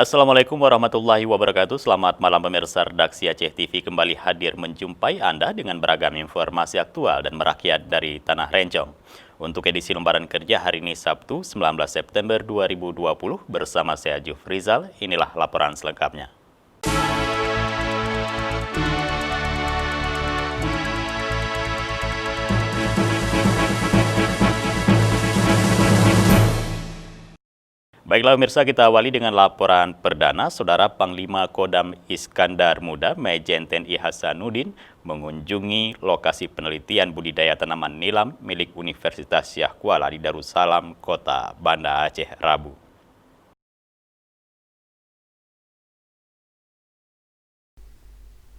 Assalamualaikum warahmatullahi wabarakatuh. Selamat malam pemirsa redaksi Aceh TV kembali hadir menjumpai Anda dengan beragam informasi aktual dan merakyat dari Tanah Rencong. Untuk edisi lembaran kerja hari ini Sabtu 19 September 2020 bersama saya Jufrizal, inilah laporan selengkapnya. Baiklah pemirsa, kita awali dengan laporan perdana. Saudara Panglima Kodam Iskandar Muda Majen TNI Hasanuddin mengunjungi lokasi penelitian budidaya tanaman nilam milik Universitas Syah Kuala di Darussalam, Kota Banda Aceh, Rabu.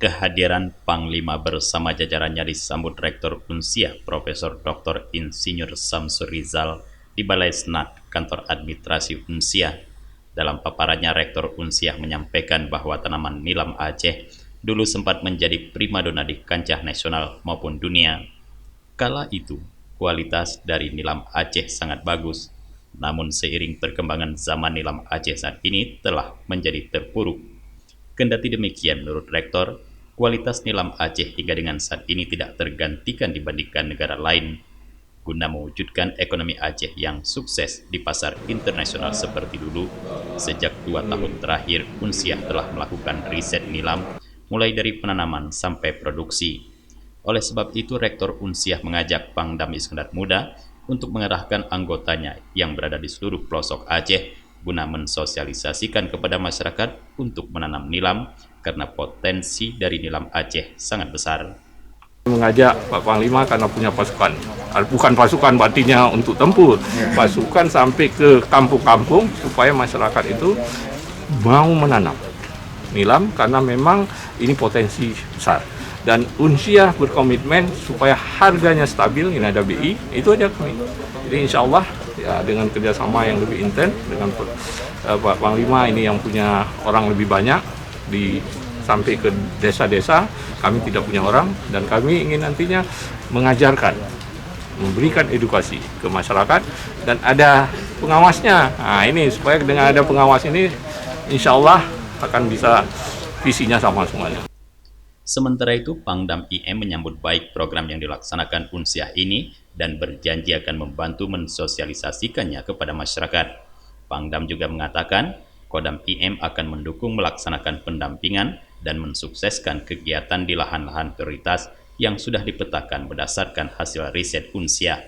Kehadiran Panglima bersama jajarannya disambut Rektor Unsiah Profesor Dr. Insinyur Samsur Rizal di Balai Senat Kantor Administrasi Unsiah. Dalam paparannya, Rektor Unsiah menyampaikan bahwa tanaman nilam Aceh dulu sempat menjadi primadona di kancah nasional maupun dunia. Kala itu, kualitas dari nilam Aceh sangat bagus. Namun seiring perkembangan zaman nilam Aceh saat ini telah menjadi terpuruk. Kendati demikian, menurut Rektor, kualitas nilam Aceh hingga dengan saat ini tidak tergantikan dibandingkan negara lain. Guna mewujudkan ekonomi Aceh yang sukses di pasar internasional seperti dulu, sejak 2 tahun terakhir Unsiah telah melakukan riset nilam mulai dari penanaman sampai produksi. Oleh sebab itu, Rektor Unsiah mengajak Pangdam Iskandar Muda untuk mengerahkan anggotanya yang berada di seluruh pelosok Aceh guna mensosialisasikan kepada masyarakat untuk menanam nilam karena potensi dari nilam Aceh sangat besar. Mengajak Pak Panglima karena punya pasukan, bukan pasukan artinya untuk tempur, pasukan sampai ke kampung-kampung supaya masyarakat itu mau menanam nilam karena memang ini potensi besar. Dan Unsiah berkomitmen supaya harganya stabil, ini ada BI, itu aja kami. Jadi insya Allah ya, dengan kerjasama yang lebih intens dengan Pak Panglima ini yang punya orang lebih banyak sampai ke desa-desa, kami tidak punya orang dan kami ingin nantinya mengajarkan, memberikan edukasi ke masyarakat dan ada pengawasnya. Nah ini supaya dengan ada pengawas ini insya Allah akan bisa visinya sama semuanya. Sementara itu, Pangdam IM menyambut baik program yang dilaksanakan Unsiah ini dan berjanji akan membantu mensosialisasikannya kepada masyarakat. Pangdam juga mengatakan, Kodam IM akan mendukung melaksanakan pendampingan dan mensukseskan kegiatan di lahan-lahan prioritas yang sudah dipetakan berdasarkan hasil riset Unsiah.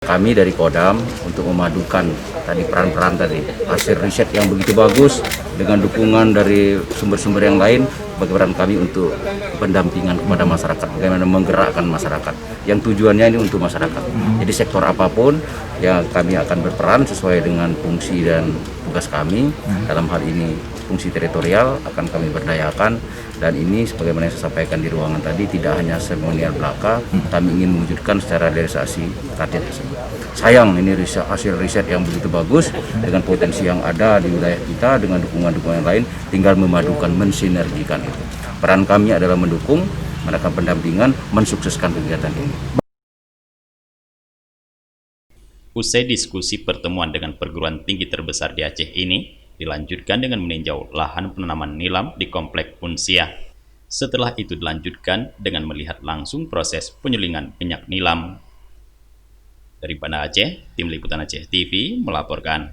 Kami dari Kodam untuk memadukan tadi peran-peran tadi, hasil riset yang begitu bagus dengan dukungan dari sumber-sumber yang lain, bagi peran kami untuk pendampingan kepada masyarakat, bagaimana menggerakkan masyarakat, yang tujuannya ini untuk masyarakat. Jadi sektor apapun yang kami akan berperan sesuai dengan fungsi dan tugas kami, dalam hal ini fungsi teritorial akan kami berdayakan. Dan ini sebagaimana yang saya sampaikan di ruangan tadi, tidak hanya seremonial belaka, kami ingin mewujudkan secara realisasi target tersebut. Sayang ini hasil riset yang begitu bagus dengan potensi yang ada di wilayah kita dengan dukungan-dukungan yang lain, tinggal memadukan, mensinergikan itu. Peran kami adalah mendukung, melakukan pendampingan, mensukseskan kegiatan ini. Usai diskusi pertemuan dengan perguruan tinggi terbesar di Aceh ini, dilanjutkan dengan meninjau lahan penanaman nilam di Komplek Unsiah. Setelah itu dilanjutkan dengan melihat langsung proses penyulingan minyak nilam. Dari Banda Aceh, Tim Liputan Aceh TV melaporkan.